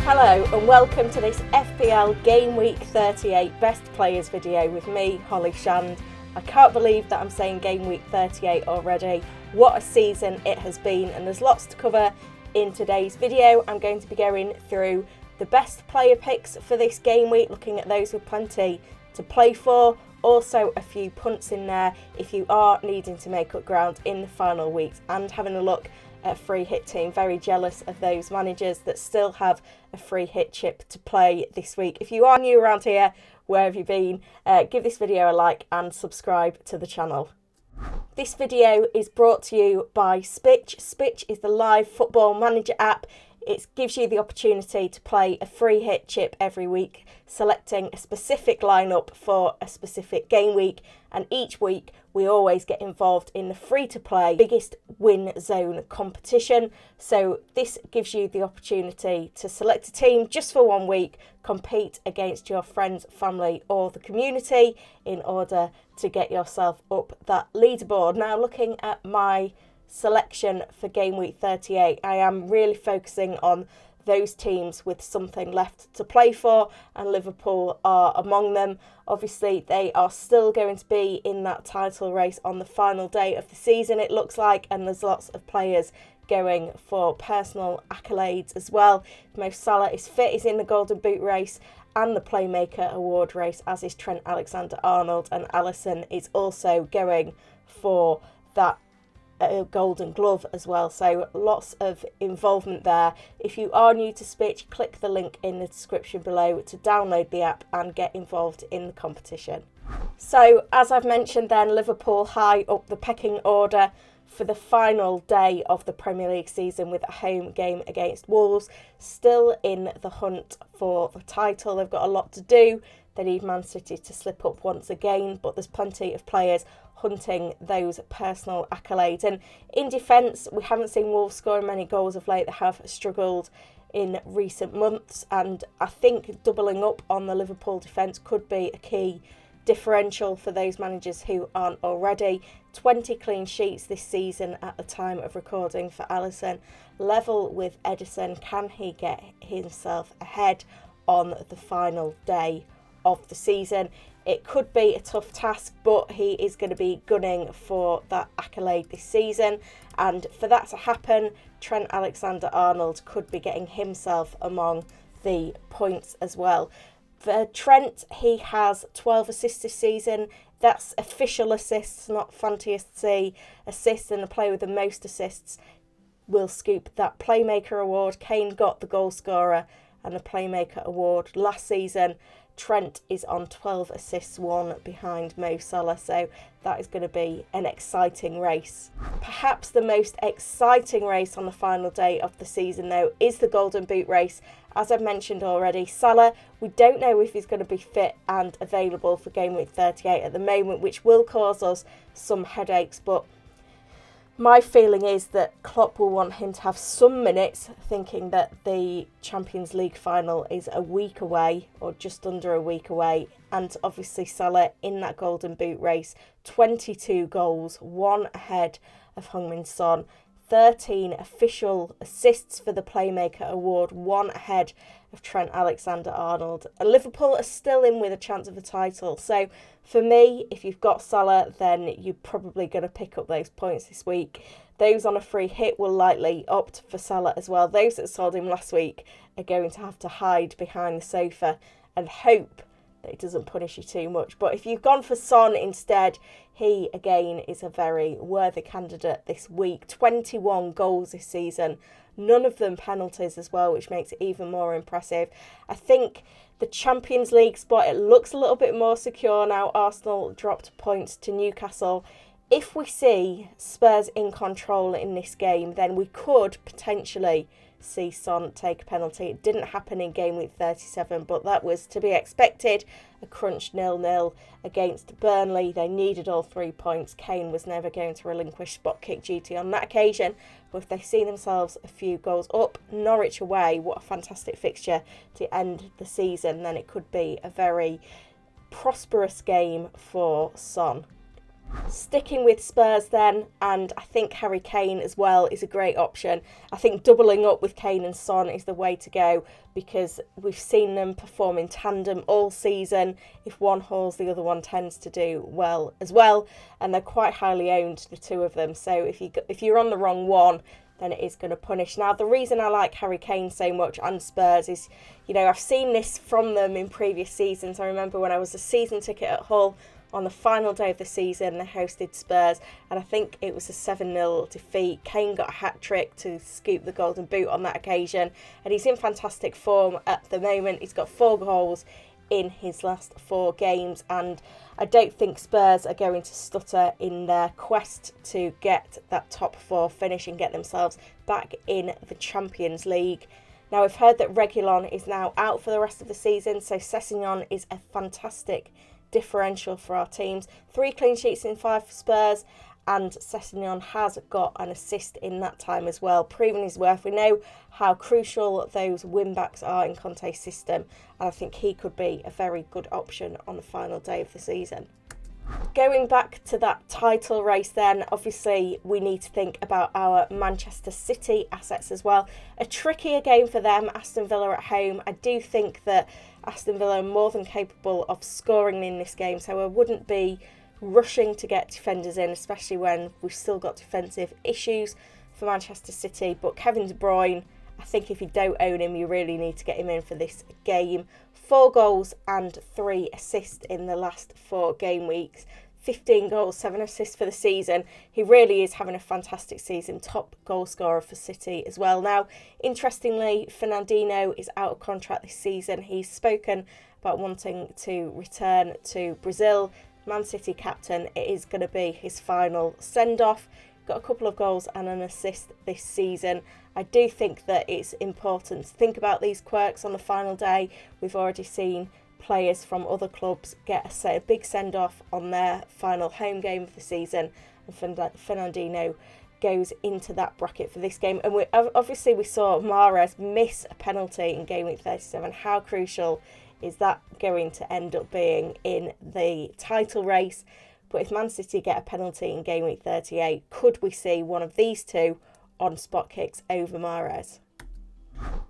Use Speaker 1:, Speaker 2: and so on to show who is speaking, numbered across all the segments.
Speaker 1: Hello and welcome to this FPL Gameweek 38 Best Players video with me, Holly Shand. I can't believe that I'm saying Gameweek 38 already. What a season it has been, and there's lots to cover in today's video. I'm going to be going through the best player picks for this game week, looking at those with plenty to play for. Also a few punts in there if you are needing to make up ground in the final weeks, and having a look a free hit team. Very jealous of those managers that still have a free hit chip to play this week. If you are new around here, where have you been? Give this video a like and subscribe to the channel. This video is brought to you by Spitch. Spitch is the live football manager app. It gives you the opportunity to play a free hit chip every week, selecting a specific lineup for a specific game week, and each week we always get involved in the free-to-play biggest win zone competition. So this gives you the opportunity to select a team just for 1 week, compete against your friends, family or the community in order to get yourself up that leaderboard. Now, looking at my selection for game week 38, I am really focusing on those teams with something left to play for, and Liverpool are among them. Obviously they are still going to be in that title race on the final day of the season, it looks like, and there's lots of players going for personal accolades as well. Mo Salah is fit, is in the Golden Boot race and the Playmaker Award race, as is Trent Alexander-Arnold, and Alisson is also going for that Golden Glove as well. So lots of involvement there. If you are new to Spitch, click the link in the description below to download the app and get involved in the competition. So as I've mentioned then, Liverpool high up the pecking order for the final day of the Premier League season with a home game against Wolves, still in the hunt for the title. They've got a lot to do. They need Man City to slip up once again, but there's plenty of players hunting those personal accolades. And in defence, we haven't seen Wolves scoring many goals of late. They have struggled in recent months, and I think doubling up on the Liverpool defence could be a key differential for those managers who aren't already. 20 clean sheets this season at the time of recording for Alisson, level with Edison. Can he get himself ahead on the final day of the season? It could be a tough task, but he is going to be gunning for that accolade this season, and for that to happen, Trent Alexander-Arnold could be getting himself among the points as well. For Trent, he has 12 assists this season. That's official assists, not fantasy assists, and the player with the most assists will scoop that Playmaker Award. Kane got the goal scorer and the Playmaker Award last season. Trent is on 12 assists, 1 behind Mo Salah, so that is going to be an exciting race. Perhaps the most exciting race on the final day of the season, though, is the Golden Boot race. As I've mentioned already, Salah, we don't know if he's going to be fit and available for game week 38 at the moment, which will cause us some headaches, but my feeling is that Klopp will want him to have some minutes, thinking that the Champions League final is a week away, or just under a week away. And obviously Salah in that Golden Boot race, 22 goals, 1 ahead of Heung-min Son, 13 official assists for the Playmaker Award, 1 ahead of Trent Alexander-Arnold. And Liverpool are still in with a chance of a title. So for me, if you've got Salah, then you're probably going to pick up those points this week. Those on a free hit will likely opt for Salah as well. Those that sold him last week are going to have to hide behind the sofa and hope that it doesn't punish you too much. But if you've gone for Son instead, he again is a very worthy candidate this week. 21 goals this season, none of them penalties as well, which makes it even more impressive. I think the Champions League spot, it looks a little bit more secure now. Arsenal dropped points to Newcastle. If we see Spurs in control in this game, then we could potentially see Son take a penalty. It didn't happen in game week 37, but that was to be expected. A crunch 0-0 against Burnley. They needed all 3 points. Kane was never going to relinquish spot kick duty on that occasion. But if they see themselves a few goals up, Norwich away, what a fantastic fixture to end the season, then it could be a very prosperous game for Son. Sticking with Spurs then, and I think Harry Kane as well is a great option. I think doubling up with Kane and Son is the way to go, because we've seen them perform in tandem all season. If one hauls, the other one tends to do well as well, and they're quite highly owned, the two of them. So if you're on the wrong one, then it is going to punish. Now, the reason I like Harry Kane so much and Spurs is, I've seen this from them in previous seasons. I remember when I was a season ticket at Hull, on the final day of the season, they hosted Spurs, and I think it was a 7-0 defeat. Kane got a hat-trick to scoop the golden boot on that occasion, and he's in fantastic form at the moment. He's got 4 goals in his last 4 games, and I don't think Spurs are going to stutter in their quest to get that top 4 finish and get themselves back in the Champions League. Now, we've heard that Reguilon is now out for the rest of the season, so Sessegnon is a fantastic differential for our teams. 3 clean sheets in 5 for Spurs, and Sessegnon has got an assist in that time as well, proving his worth. We know how crucial those wing-backs are in Conte's system, and I think he could be a very good option on the final day of the season. Going back to that title race then, obviously we need to think about our Manchester City assets as well. A trickier game for them, Aston Villa at home. I do think that Aston Villa are more than capable of scoring in this game, so I wouldn't be rushing to get defenders in, especially when we've still got defensive issues for Manchester City. But Kevin De Bruyne, I think if you don't own him, you really need to get him in for this game. 4 goals and 3 assists in the last 4 game weeks. 15 goals, 7 assists for the season. He really is having a fantastic season. Top goal scorer for City as well. Now, interestingly, Fernandinho is out of contract this season. He's spoken about wanting to return to Brazil. Man City captain, it is going to be his final send-off. Got a couple of goals and an assist this season. I do think that it's important to think about these quirks on the final day. We've already seen players from other clubs get a big send-off on their final home game of the season, and Fernandinho goes into that bracket for this game. And we saw Mahrez miss a penalty in game week 37. How crucial is that going to end up being in the title race? But if Man City get a penalty in game week 38, could we see one of these two on spot kicks over Mahrez?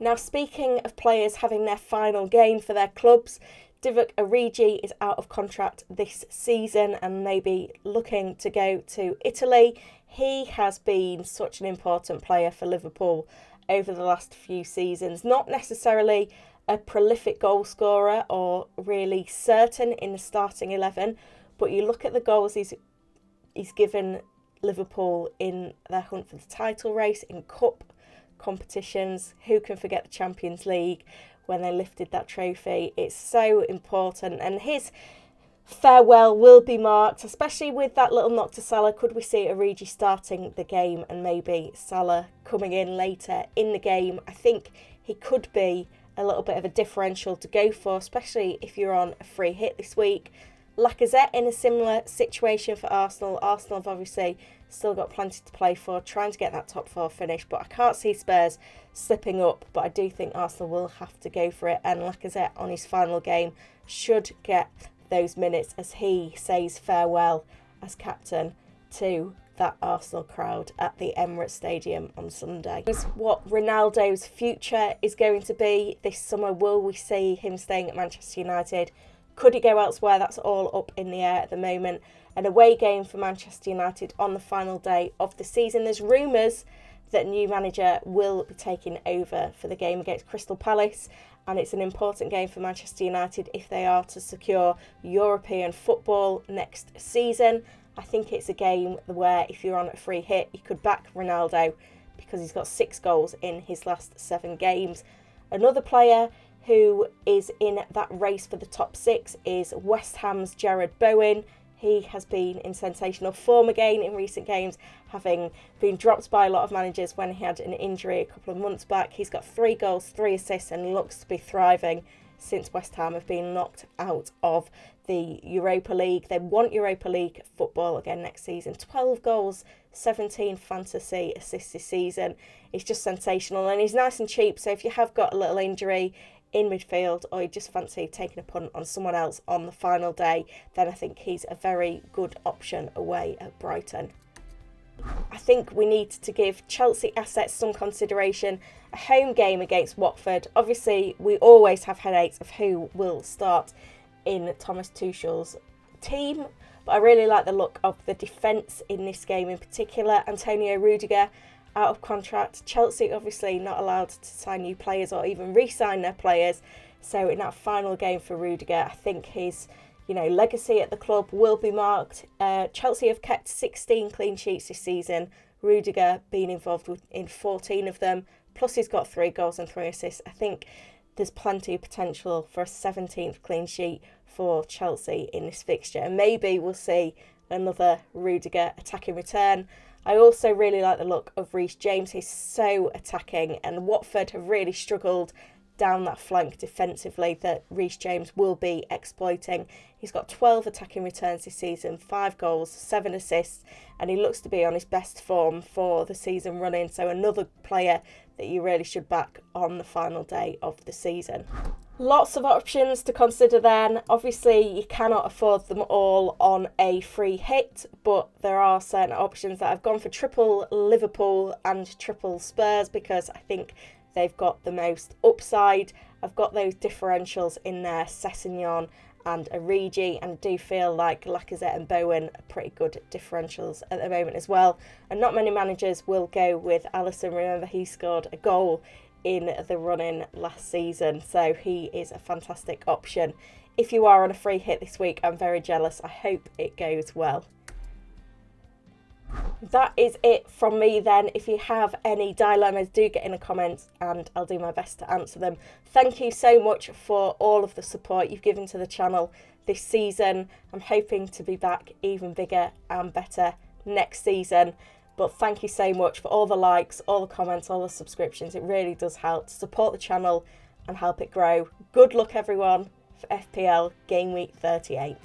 Speaker 1: Now, speaking of players having their final game for their clubs, Divock Origi is out of contract this season and maybe looking to go to Italy. He has been such an important player for Liverpool over the last few seasons. Not necessarily a prolific goal scorer or really certain in the starting 11, but you look at the goals he's given Liverpool in their hunt for the title race, in cup competitions. Who can forget the Champions League when they lifted that trophy? It's so important, and his farewell will be marked, especially with that little knock to Salah. Could we see Origi starting the game and maybe Salah coming in later in the game? I think he could be a little bit of a differential to go for, especially if you're on a free hit this week. Lacazette in a similar situation for Arsenal. Arsenal have obviously still got plenty to play for, trying to get that top 4 finish, but I can't see Spurs slipping up, but I do think Arsenal will have to go for it, and Lacazette on his final game should get those minutes as he says farewell as captain to that Arsenal crowd at the Emirates Stadium on Sunday. Is what Ronaldo's future is going to be this summer. Will we see him staying at Manchester United? Could he go elsewhere? That's all up in the air at the moment. An away game for Manchester United on the final day of the season. There's rumours that new manager will be taking over for the game against Crystal Palace, and it's an important game for Manchester United if they are to secure European football next season. I think it's a game where if you're on a free hit, you could back Ronaldo because he's got 6 goals in his last 7 games. Another player who is in that race for the top 6 is West Ham's Jarrod Bowen. He has been in sensational form again in recent games, having been dropped by a lot of managers when he had an injury a couple of months back. He's got 3 goals, 3 assists, and looks to be thriving since West Ham have been knocked out of the Europa League. They want Europa League football again next season. 12 goals, 17 fantasy assists this season. It's just sensational, and he's nice and cheap, so if you have got a little injury in midfield, or you just fancy taking a punt on someone else on the final day, then I think he's a very good option away at Brighton. I think we need to give Chelsea assets some consideration. A home game against Watford. Obviously, we always have headaches of who will start in Thomas Tuchel's team, but I really like the look of the defence in this game in particular. Antonio Rudiger out of contract. Chelsea obviously not allowed to sign new players or even re-sign their players. So in that final game for Rudiger, I think his legacy at the club will be marked. Chelsea have kept 16 clean sheets this season. Rudiger being involved in 14 of them. Plus he's got 3 goals and 3 assists. I think there's plenty of potential for a 17th clean sheet for Chelsea in this fixture. And maybe we'll see another Rudiger attacking return. I also really like the look of Reece James. He's so attacking, and Watford have really struggled down that flank defensively that Reece James will be exploiting. He's got 12 attacking returns this season, 5 goals, 7 assists, and he looks to be on his best form for the season running. So another player that you really should back on the final day of the season. Lots of options to consider then. Obviously, you cannot afford them all on a free hit, but there are certain options that I've gone for triple Liverpool and triple Spurs because I think they've got the most upside. I've got those differentials in there, Sessegnon and Origi, and I do feel like Lacazette and Bowen are pretty good differentials at the moment as well. And not many managers will go with Alisson. Remember, he scored a goal in the run-in last season, so he is a fantastic option. If you are on a free hit this week, I'm very jealous. I hope it goes well. That is it from me then. If you have any dilemmas, do get in the comments and I'll do my best to answer them. Thank you so much for all of the support you've given to the channel this season. I'm hoping to be back even bigger and better next season. But thank you so much for all the likes, all the comments, all the subscriptions. It really does help to support the channel and help it grow. Good luck everyone for FPL Game Week 38.